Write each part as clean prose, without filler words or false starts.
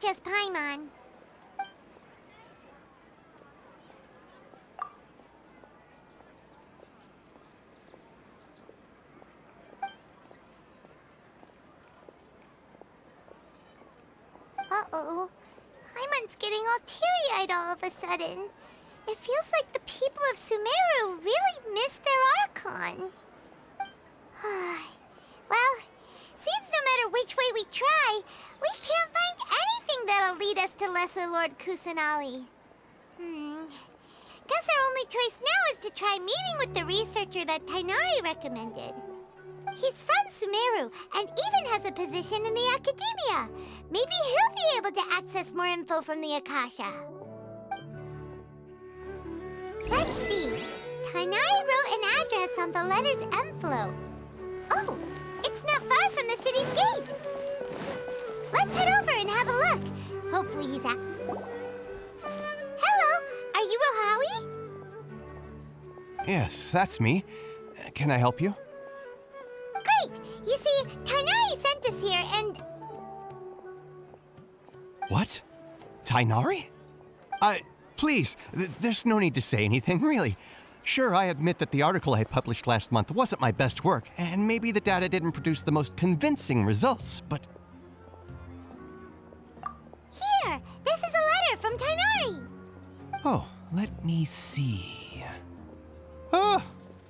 just Paimon. Uh-oh. Paimon's getting all teary-eyed all of a sudden. It feels like the people of Sumeru really missed their Archon. Well, seems no matter which way we try, we can't find anything that'll lead us to Lesser Lord Kusanali. Guess our only choice now is to try meeting with the researcher that Tighnari recommended. He's from Sumeru and even has a position in the academia. Maybe he'll be able to access more info from the Akasha. Let's see. Tighnari wrote an address on the letter's envelope. Oh, it's not far from the city's gate. Let's head over and have a look. Hopefully he's at... Hello, are you Rohawi? Yes, that's me. Can I help you? Great! You see, Tighnari sent us here and... What? Tighnari? Please, there's no need to say anything, really. Sure, I admit that the article I published last month wasn't my best work, and maybe the data didn't produce the most convincing results, but... Here! This is a letter from Tighnari! Oh, let me see... Oh!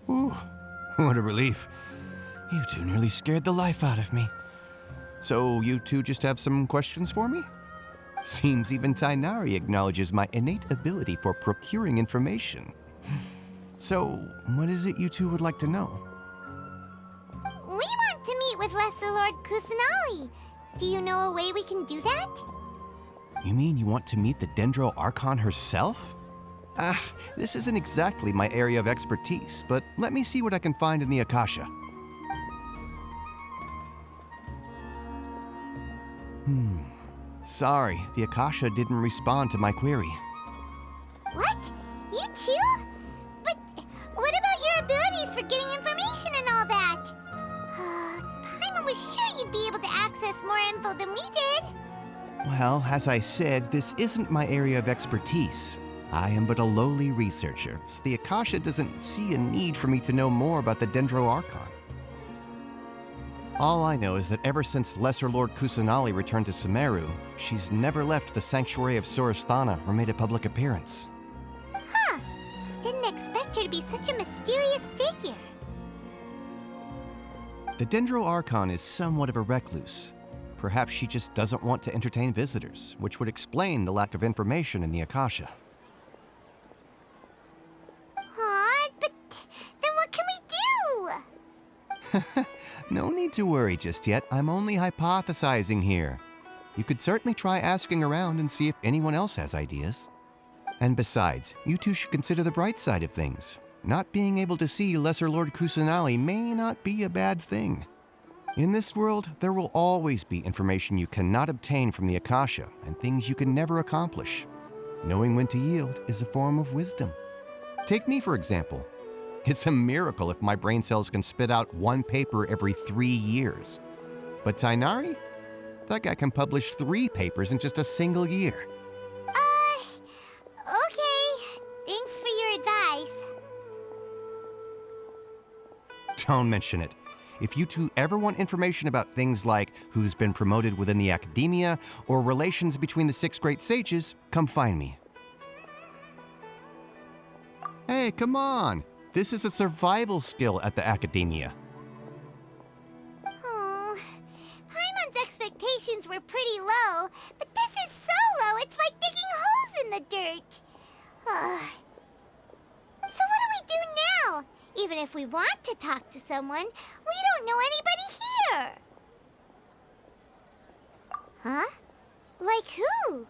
Ooh, what a relief. You two nearly scared the life out of me. So you two just have some questions for me? Seems even Tighnari acknowledges my innate ability for procuring information. So, what is it you two would like to know? We want to meet with Lesser Lord Kusanali. Do you know a way we can do that? You mean you want to meet the Dendro Archon herself? This isn't exactly my area of expertise, but let me see what I can find in the Akasha. Sorry, the Akasha didn't respond to my query. What? You too? But what about your abilities for getting information and all that? Paimon was sure you'd be able to access more info than we did. Well, as I said, this isn't my area of expertise. I am but a lowly researcher, so the Akasha doesn't see a need for me to know more about the Dendro Archon. All I know is that ever since Lesser Lord Kusanali returned to Sumeru, she's never left the Sanctuary of Sorasthana or made a public appearance. Huh. Didn't expect her to be such a mysterious figure. The Dendro Archon is somewhat of a recluse. Perhaps she just doesn't want to entertain visitors, which would explain the lack of information in the Akasha. But then what can we do? No need to worry just yet. I'm only hypothesizing here. You could certainly try asking around and see if anyone else has ideas. And besides, you two should consider the bright side of things. Not being able to see Lesser Lord Kusanali may not be a bad thing. In this world, there will always be information you cannot obtain from the Akasha and things you can never accomplish. Knowing when to yield is a form of wisdom. Take me, for example. It's a miracle if my brain cells can spit out one paper every 3 years. But Tighnari? That guy can publish 3 papers in just a single year. Okay. Thanks for your advice. Don't mention it. If you two ever want information about things like who's been promoted within the academia or relations between the 6 great sages, come find me. Hey, come on! This is a survival skill at the academia. Oh, Paimon's expectations were pretty low, but this is so low it's like digging holes in the dirt. So what do we do now? Even if we want to talk to someone, we don't know anybody here. Huh? Like who?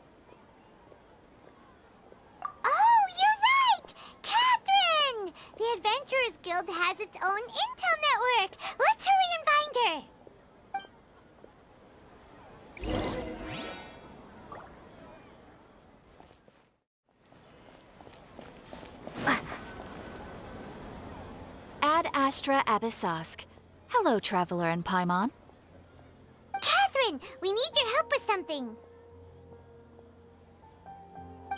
Oh, you're right! Catherine! The Adventurers Guild has its own intel network. Let's hurry and find her. Ad Astra Abyssosk. Hello, Traveler and Paimon. Catherine, we need your help with something.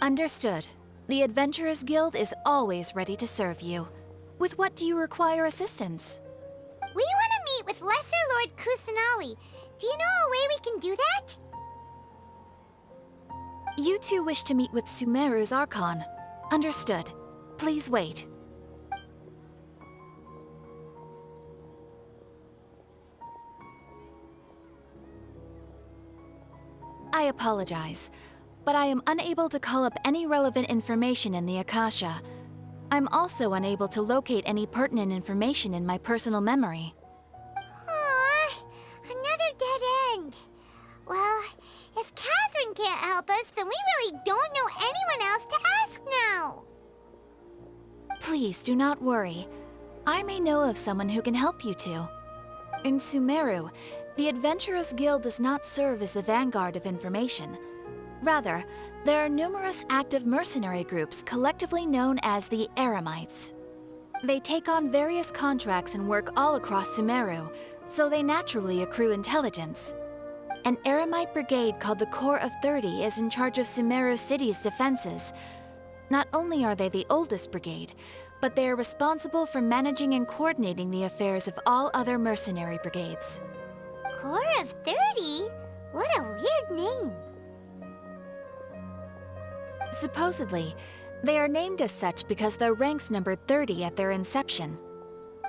Understood. The Adventurers Guild is always ready to serve you. With what do you require assistance? We want to meet with Lesser Lord Kusanali. Do you know a way we can do that? You two wish to meet with Sumeru's Archon. Understood. Please wait. I apologize, but I am unable to call up any relevant information in the Akasha. I'm also unable to locate any pertinent information in my personal memory. Aww, another dead end. Well, if Catherine can't help us, then we really don't know anyone else to ask now. Please do not worry. I may know of someone who can help you two. In Sumeru, the Adventurers Guild does not serve as the vanguard of information. Rather, there are numerous active mercenary groups collectively known as the Eremites. They take on various contracts and work all across Sumeru, so they naturally accrue intelligence. An Eremite brigade called the Corps of 30 is in charge of Sumeru City's defenses. Not only are they the oldest brigade, but they are responsible for managing and coordinating the affairs of all other mercenary brigades. Corps of 30? What a weird name. Supposedly, they are named as such because their ranks numbered 30 at their inception.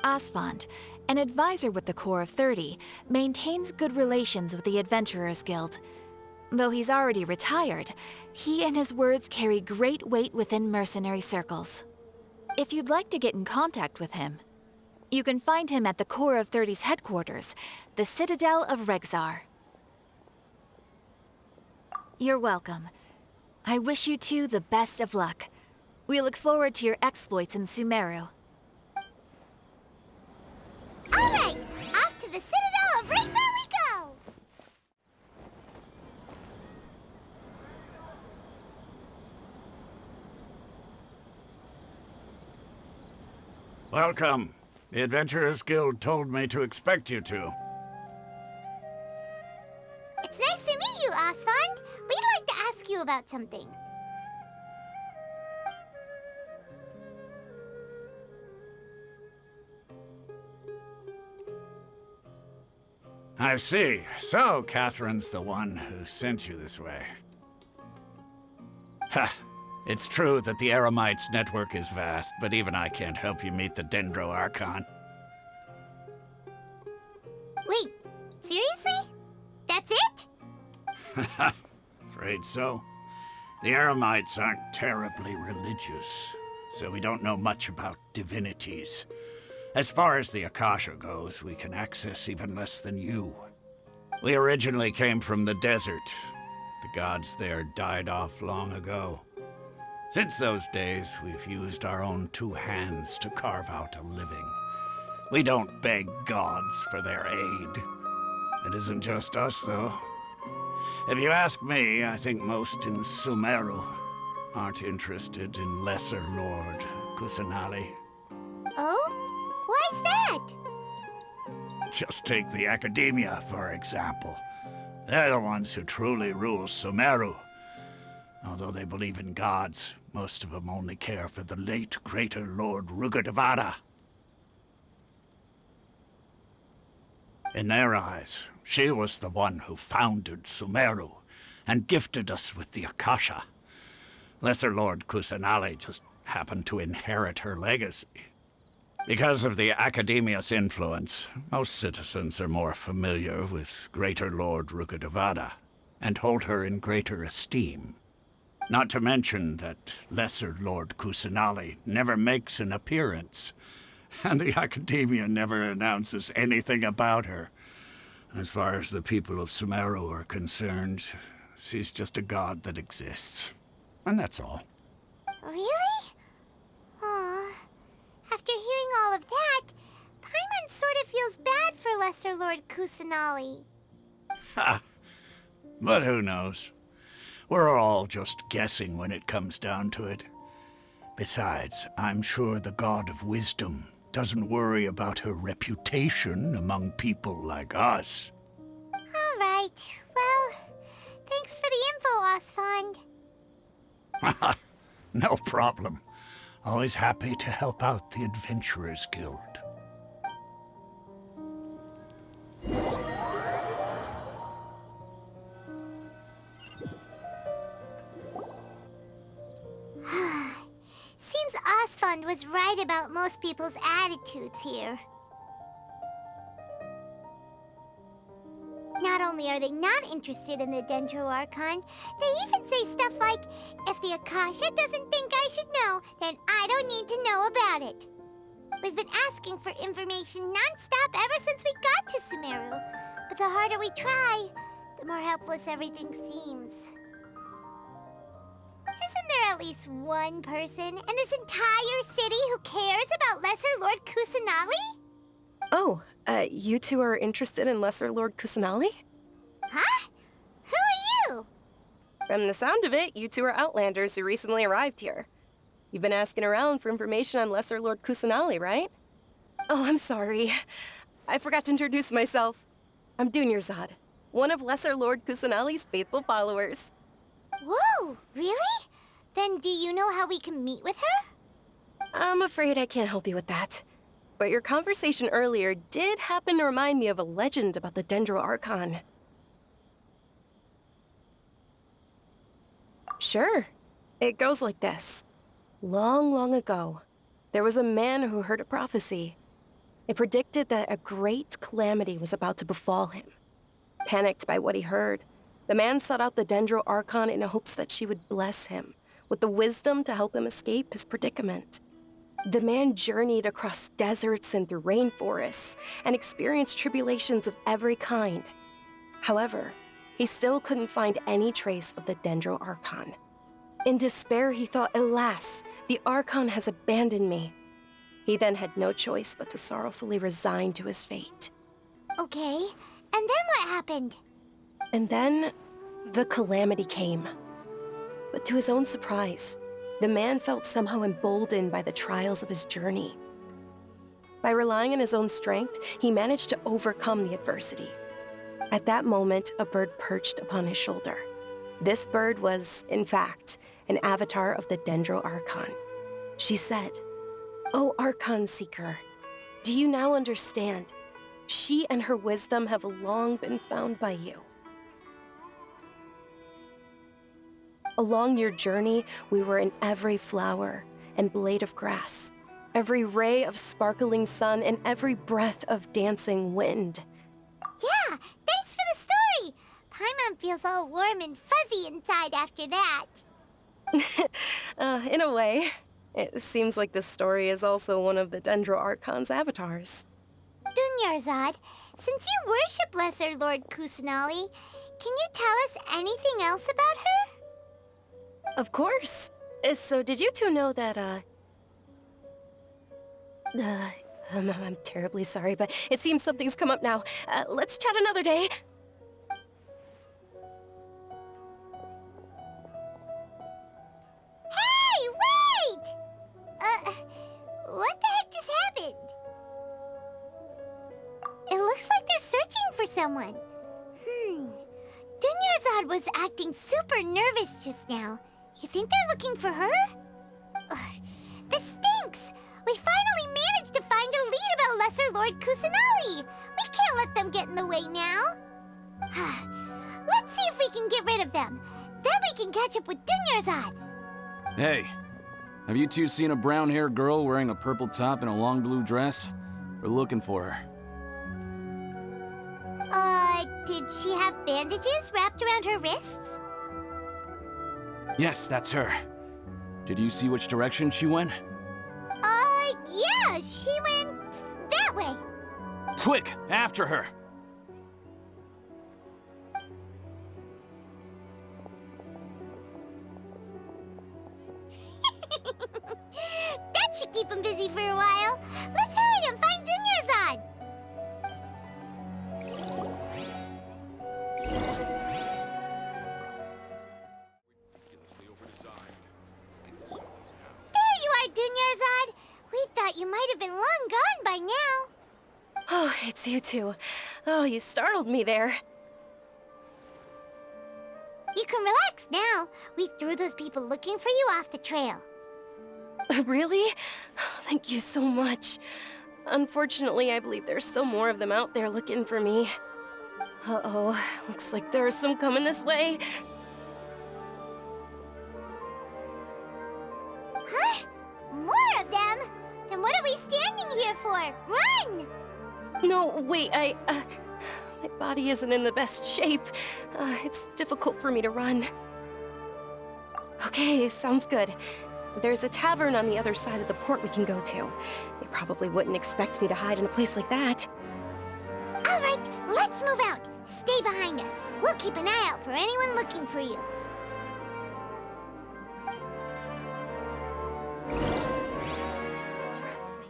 Asfand, an advisor with the Corps of 30, maintains good relations with the Adventurers Guild. Though he's already retired, he and his words carry great weight within mercenary circles. If you'd like to get in contact with him, you can find him at the Corps of 30's headquarters, the Citadel of Regzar. You're welcome. I wish you two the best of luck. We look forward to your exploits in Sumeru. All right, off to the Citadel of Regzar we go! Welcome. The Adventurers Guild told me to expect you two. It's nice to meet you, Asfand. We'd like to ask you about something. I see. So, Catherine's the one who sent you this way. Ha! It's true that the Eremites' network is vast, but even I can't help you meet the Dendro Archon. Wait, seriously? That's it? Afraid so. The Eremites aren't terribly religious, so we don't know much about divinities. As far as the Akasha goes, we can access even less than you. We originally came from the desert. The gods there died off long ago. Since those days, we've used our own two hands to carve out a living. We don't beg gods for their aid. It isn't just us, though. If you ask me, I think most in Sumeru aren't interested in Lesser Lord Kusanali. Oh? Why's that? Just take the Academia, for example. They're the ones who truly rule Sumeru. Although they believe in gods, most of them only care for the late Greater Lord Rugurdevada. In their eyes, she was the one who founded Sumeru and gifted us with the Akasha. Lesser Lord Kusanali just happened to inherit her legacy. Because of the Academia's influence, most citizens are more familiar with Greater Lord Rugurdevada and hold her in greater esteem. Not to mention that Lesser Lord Kusanali never makes an appearance, and the Academia never announces anything about her. As far as the people of Sumeru are concerned, she's just a god that exists. And that's all. Really? Aw. After hearing all of that, Paimon sort of feels bad for Lesser Lord Kusanali. Ha! But who knows? We're all just guessing when it comes down to it. Besides, I'm sure the God of Wisdom doesn't worry about her reputation among people like us. All right. Well, thanks for the info, Asfand. No problem. Always happy to help out the Adventurers Guild. Seems Osfund was right about most people's attitudes here. Not only are they not interested in the Dendro Archon, they even say stuff like, if the Akasha doesn't think I should know, then I don't need to know about it. We've been asking for information non-stop ever since we got to Sumeru. But the harder we try, the more helpless everything seems. Isn't there at least one person in this entire city who cares about Lesser Lord Kusanali? Oh, you two are interested in Lesser Lord Kusanali? Huh? Who are you? From the sound of it, you two are Outlanders who recently arrived here. You've been asking around for information on Lesser Lord Kusanali, right? Oh, I'm sorry. I forgot to introduce myself. I'm Dunyarzad, one of Lesser Lord Kusanali's faithful followers. Whoa, really? Then do you know how we can meet with her? I'm afraid I can't help you with that. But your conversation earlier did happen to remind me of a legend about the Dendro Archon. Sure. It goes like this. Long, long ago, there was a man who heard a prophecy. It predicted that a great calamity was about to befall him. Panicked by what he heard, the man sought out the Dendro Archon in hopes that she would bless him with the wisdom to help him escape his predicament. The man journeyed across deserts and through rainforests and experienced tribulations of every kind. However, he still couldn't find any trace of the Dendro Archon. In despair, he thought, alas, the Archon has abandoned me. He then had no choice but to sorrowfully resign to his fate. Okay, and then what happened? And then, the calamity came. But to his own surprise, the man felt somehow emboldened by the trials of his journey. By relying on his own strength, he managed to overcome the adversity. At that moment, a bird perched upon his shoulder. This bird was, in fact, an avatar of the Dendro Archon. She said, "O Archon Seeker, do you now understand? She and her wisdom have long been found by you. Along your journey, we were in every flower and blade of grass, every ray of sparkling sun, and every breath of dancing wind." Yeah, thanks for the story! Paimon feels all warm and fuzzy inside after that. In a way, it seems like this story is also one of the Dendro Archon's avatars. Dunyarzad, since you worship Lesser Lord Kusanali, can you tell us anything else about her? Of course. So did you two know that, I'm terribly sorry, but it seems something's come up now. Let's chat another day. Hey, wait! What the heck just happened? It looks like they're searching for someone. Dunyarzad was acting super nervous just now. You think they're looking for her? Ugh, this stinks! We finally managed to find a lead about Lesser Lord Kusanali! We can't let them get in the way now! Let's see if we can get rid of them. Then we can catch up with Dunyarzad! Hey, have you two seen a brown-haired girl wearing a purple top and a long blue dress? We're looking for her. Did she have bandages wrapped around her wrists? Yes, that's her. Did you see which direction she went? Yeah, she went that way. Quick, after her! That should keep him busy for a while. Let's hurry and find Dunyarzad. There you are, Dunyarzad. We thought you might have been long gone by now. Oh, it's you two. Oh, you startled me there. You can relax now. We threw those people looking for you off the trail. Really? Thank you so much. Unfortunately, I believe there's still more of them out there looking for me. Uh-oh, looks like there are some coming this way. Huh? More of them? Then what are we standing here for? Run! No, wait, my body isn't in the best shape. It's difficult for me to run. Okay, sounds good. There's a tavern on the other side of the port we can go to. They probably wouldn't expect me to hide in a place like that. All right, let's move out. Stay behind us. We'll keep an eye out for anyone looking for you. Trust me.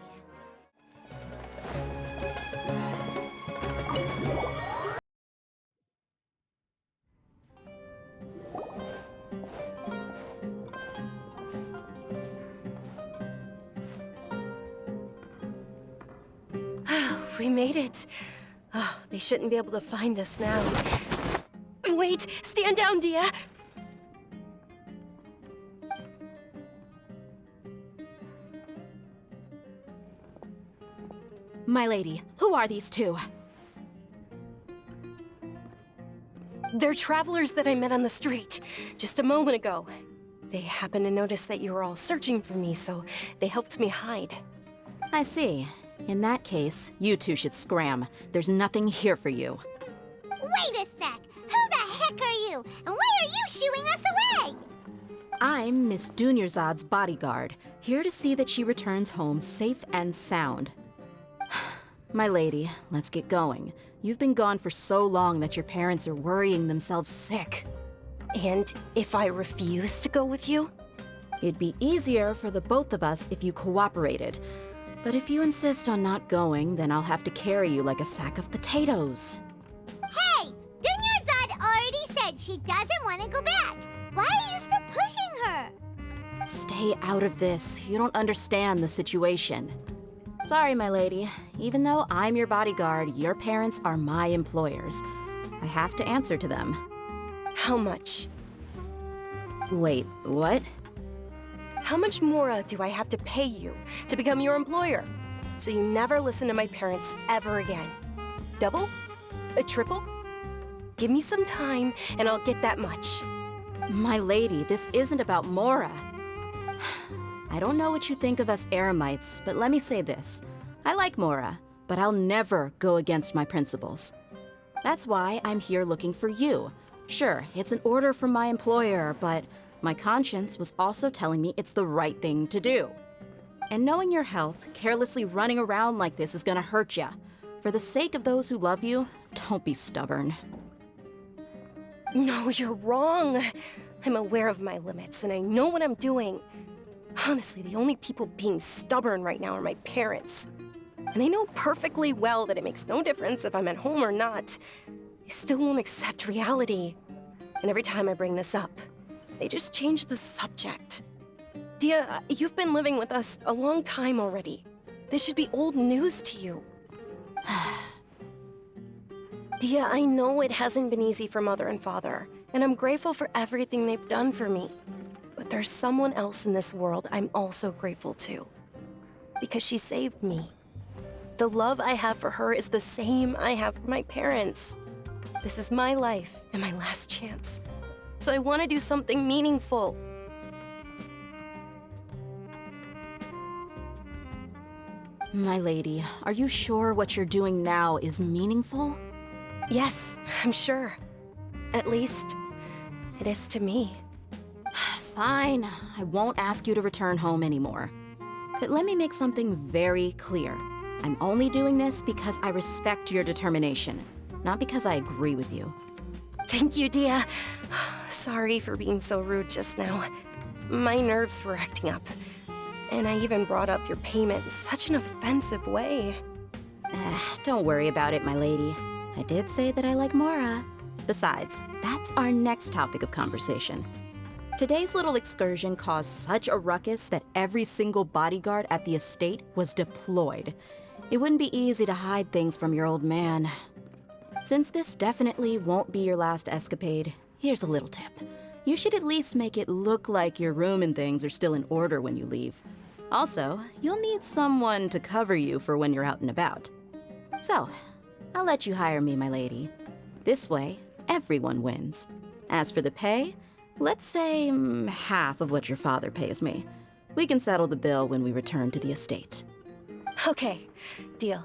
We made it. Oh, they shouldn't be able to find us now. Wait! Stand down, Dia! My lady, who are these two? They're travelers that I met on the street just a moment ago. They happened to notice that you were all searching for me, so they helped me hide. I see. In that case, you two should scram. There's nothing here for you. Wait a sec! Who the heck are you? And why are you shooing us away? I'm Miss Dunyarzad's bodyguard, here to see that she returns home safe and sound. My lady, let's get going. You've been gone for so long that your parents are worrying themselves sick. And if I refuse to go with you? It'd be easier for the both of us if you cooperated. But if you insist on not going, then I'll have to carry you like a sack of potatoes. Hey! Dunyarzad already said she doesn't want to go back. Why are you still pushing her? Stay out of this. You don't understand the situation. Sorry, my lady. Even though I'm your bodyguard, your parents are my employers. I have to answer to them. How much? Wait, what? How much more do I have to pay you to become your employer? So you never listen to my parents ever again. Double? A triple? Give me some time and I'll get that much. My lady, this isn't about Mora. I don't know what you think of us Eremites, but let me say this. I like Mora, but I'll never go against my principles. That's why I'm here looking for you. Sure, it's an order from my employer, but my conscience was also telling me it's the right thing to do. And knowing your health, carelessly running around like this is gonna hurt ya. For the sake of those who love you, don't be stubborn. No, you're wrong. I'm aware of my limits and I know what I'm doing. Honestly, the only people being stubborn right now are my parents. And they know perfectly well that it makes no difference if I'm at home or not. They still won't accept reality. And every time I bring this up, they just change the subject. Dia, you've been living with us a long time already. This should be old news to you. Dia, I know it hasn't been easy for Mother and Father, and I'm grateful for everything they've done for me. But there's someone else in this world I'm also grateful to. Because she saved me. The love I have for her is the same I have for my parents. This is my life and my last chance. So I want to do something meaningful. My lady, are you sure what you're doing now is meaningful? Yes, I'm sure. At least, it is to me. Fine, I won't ask you to return home anymore. But let me make something very clear. I'm only doing this because I respect your determination, not because I agree with you. Thank you, Dia. Sorry for being so rude just now. My nerves were acting up. And I even brought up your payment in such an offensive way. Don't worry about it, my lady. I did say that I like Mora. Besides, that's our next topic of conversation. Today's little excursion caused such a ruckus that every single bodyguard at the estate was deployed. It wouldn't be easy to hide things from your old man. Since this definitely won't be your last escapade, Here's a little tip. You should at least make it look like your room and things are still in order when you leave. Also, you'll need someone to cover you for when you're out and about. So, I'll let you hire me, my lady. This way, everyone wins. As for the pay, let's say half of what your father pays me. We can settle the bill when we return to the estate. Okay, deal.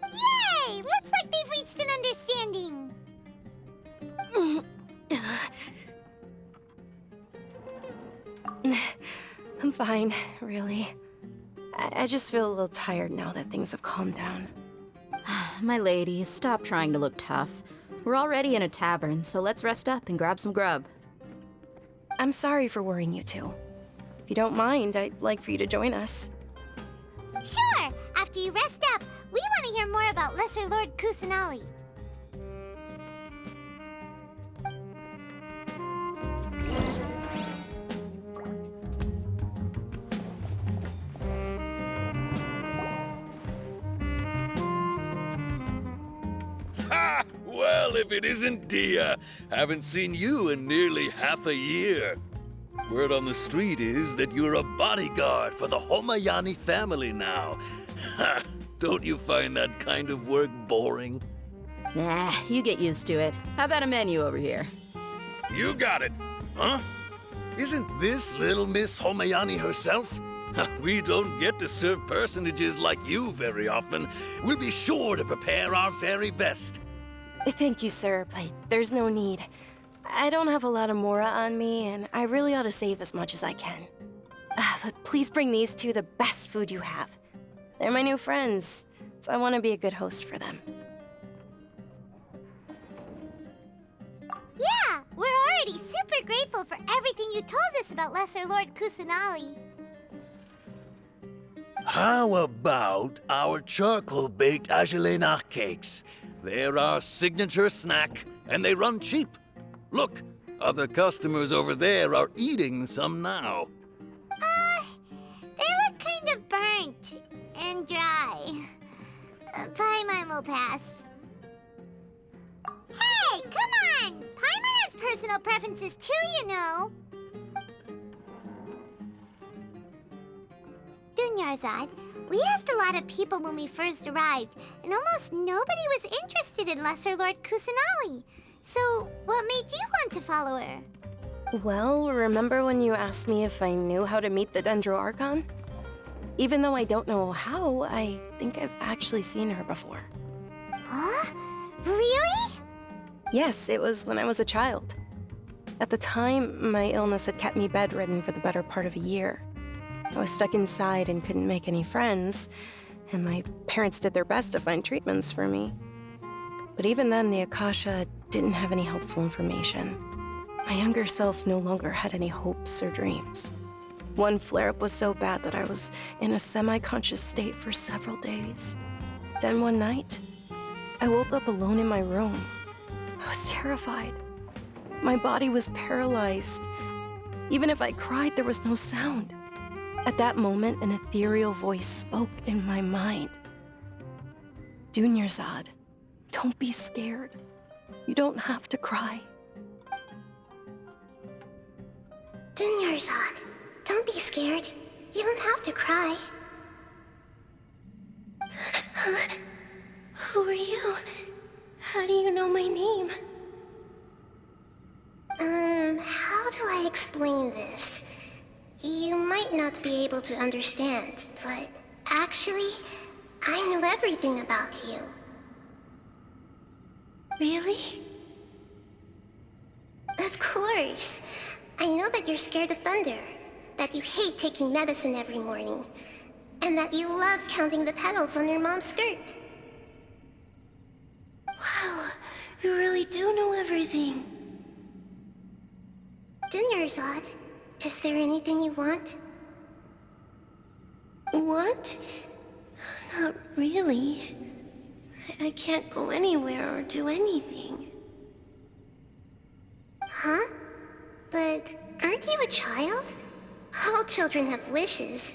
Yay! Looks like they've reached an understanding. I'm fine, really. I just feel a little tired now that things have calmed down. My lady, stop trying to look tough. We're already in a tavern, so let's rest up and grab some grub. I'm sorry for worrying you two. If you don't mind, I'd like for you to join us. Sure! After you rest up, we want to hear more about Lesser Lord Kusanali. Ha! Well, if it isn't Dia. Haven't seen you in nearly half a year. Word on the street is that you're a bodyguard for the Homayani family now. Ha! Don't you find that kind of work boring? Nah, you get used to it. How about a menu over here? You got it. Huh? Isn't this little Miss Homayani herself? We don't get to serve personages like you very often. We'll be sure to prepare our very best. Thank you, sir, but there's no need. I don't have a lot of Mora on me, and I really ought to save as much as I can. But please bring these two the best food you have. They're my new friends, so I want to be a good host for them. Yeah, we're already super grateful for everything you told us about Lesser Lord Kusanali. How about our charcoal-baked agelena cakes? They're our signature snack, and they run cheap. Look, other customers over there are eating some now. They look kind of burnt and dry. Paimon will pass. Hey, come on! Paimon has personal preferences too, you know. Dunyarzad, we asked a lot of people when we first arrived, and almost nobody was interested in Lesser Lord Kusanali. So, what made you want to follow her? Well, remember when you asked me if I knew how to meet the Dendro Archon? Even though I don't know how, I think I've actually seen her before. Huh? Really? Yes, it was when I was a child. At the time, my illness had kept me bedridden for the better part of a year. I was stuck inside and couldn't make any friends, and my parents did their best to find treatments for me. But even then, the Akasha didn't have any helpful information. My younger self no longer had any hopes or dreams. One flare-up was so bad that I was in a semi-conscious state for several days. Then one night, I woke up alone in my room. I was terrified. My body was paralyzed. Even if I cried, there was no sound. At that moment, an ethereal voice spoke in my mind. Dunyarzad, don't be scared. You don't have to cry. Dunyarzad, don't be scared. You don't have to cry. Who are you? How do you know my name? How do I explain this? You might not be able to understand, but actually, I know everything about you. Really? Of course. I know that you're scared of thunder, that you hate taking medicine every morning, and that you love counting the petals on your mom's skirt. Wow, you really do know everything. Dunyarzad, is there anything you want? Want? Not really. I can't go anywhere or do anything. Huh? But aren't you a child? All children have wishes.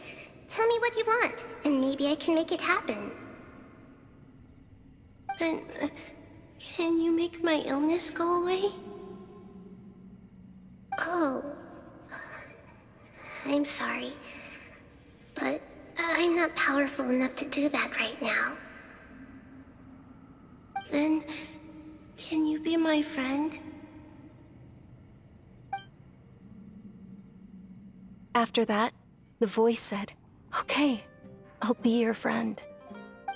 Tell me what you want, and maybe I can make it happen. But can you make my illness go away? Oh. I'm sorry. But I'm not powerful enough to do that right now. Then, can you be my friend? After that, the voice said, "Okay, I'll be your friend."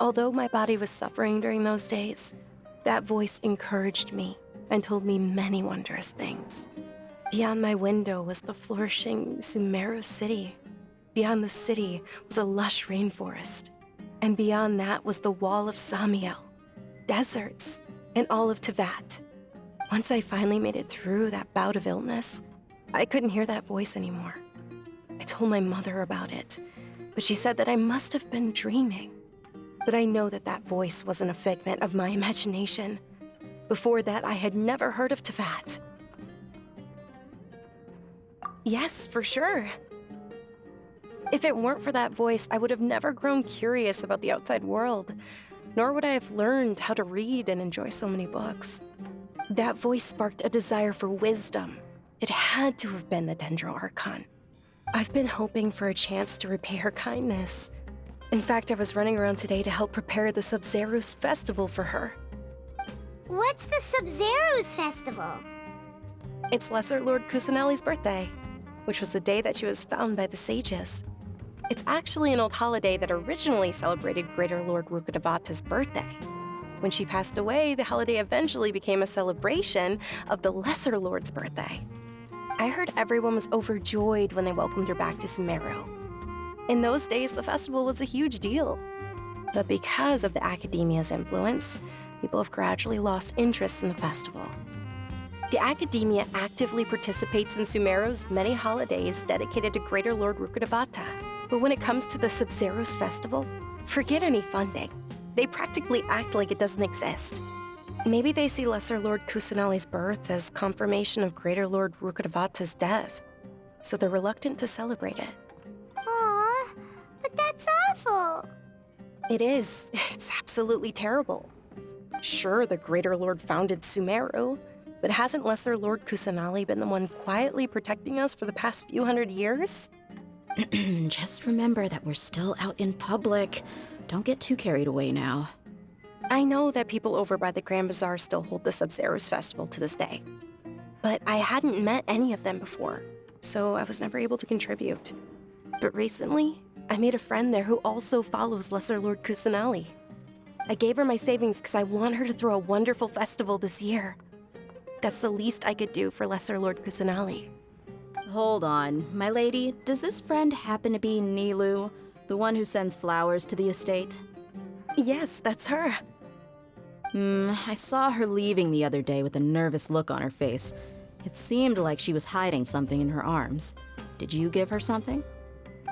Although my body was suffering during those days, that voice encouraged me and told me many wondrous things. Beyond my window was the flourishing Sumeru city. Beyond the city was a lush rainforest. And beyond that was the wall of Samiel, deserts, and all of Tevat. Once I finally made it through that bout of illness, I couldn't hear that voice anymore. I told my mother about it, but she said that I must have been dreaming. But I know that that voice wasn't a figment of my imagination. Before that, I had never heard of Tevat. Yes, for sure. If it weren't for that voice, I would have never grown curious about the outside world, nor would I have learned how to read and enjoy so many books. That voice sparked a desire for wisdom. It had to have been the Dendro Archon. I've been hoping for a chance to repay her kindness. In fact, I was running around today to help prepare the Sub-Zerus festival for her. What's the Sub-Zerus festival? It's Lesser Lord Kusanali's birthday, which was the day that she was found by the sages. It's actually an old holiday that originally celebrated Greater Lord Rukkhadevata's birthday. When she passed away, the holiday eventually became a celebration of the Lesser Lord's birthday. I heard everyone was overjoyed when they welcomed her back to Sumeru. In those days, the festival was a huge deal. But because of the Academia's influence, people have gradually lost interest in the festival. The Academia actively participates in Sumeru's many holidays dedicated to Greater Lord Rukkhadevata. But when it comes to the Sub-Zerus festival, forget any funding. They practically act like it doesn't exist. Maybe they see Lesser Lord Kusanali's birth as confirmation of Greater Lord Rukkhadevata's death, so they're reluctant to celebrate it. Aw, but that's awful. It is. It's absolutely terrible. Sure, the Greater Lord founded Sumeru, but hasn't Lesser Lord Kusanali been the one quietly protecting us for the past few hundred years? Just remember that we're still out in public. Don't get too carried away now. I know that people over by the Grand Bazaar still hold the Sub-Zerus festival to this day. But I hadn't met any of them before, so I was never able to contribute. But recently, I made a friend there who also follows Lesser Lord Kusanali. I gave her my savings because I want her to throw a wonderful festival this year. That's the least I could do for Lesser Lord Kusanali. Hold on, my lady. Does this friend happen to be Nilu, the one who sends flowers to the estate? Yes, that's her. I saw her leaving the other day with a nervous look on her face. It seemed like she was hiding something in her arms. Did you give her something?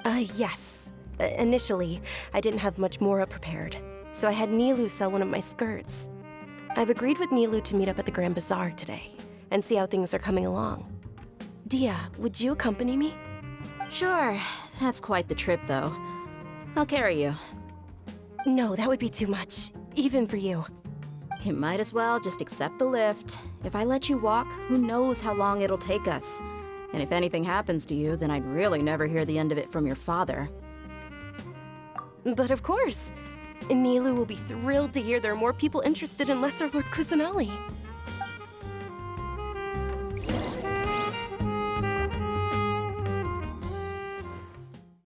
Yes. Initially, I didn't have much more prepared, so I had Nilu sell one of my skirts. I've agreed with Nilu to meet up at the Grand Bazaar today and see how things are coming along. Dia, would you accompany me? Sure. That's quite the trip, though. I'll carry you. No, that would be too much, even for you. You might as well just accept the lift. If I let you walk, who knows how long it'll take us. And if anything happens to you, then I'd really never hear the end of it from your father. But of course. Nilu will be thrilled to hear there are more people interested in Lesser Lord Kusanali.